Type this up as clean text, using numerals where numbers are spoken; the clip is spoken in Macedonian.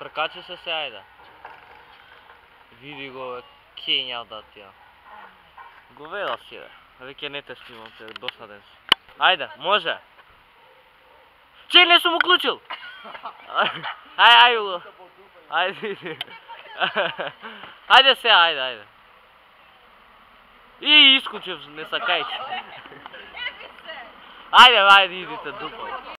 Прекачи се се, ајде. Види го, Кења да ти ја. Го вела си, бе. Веќе не те снимам, те досаден си. Ајде, може. Чеј, не сум уклучил! Ајде го. Ајде. Ајде се, ајде. И исклучив, не сакајќи. Ајде, идите дупо.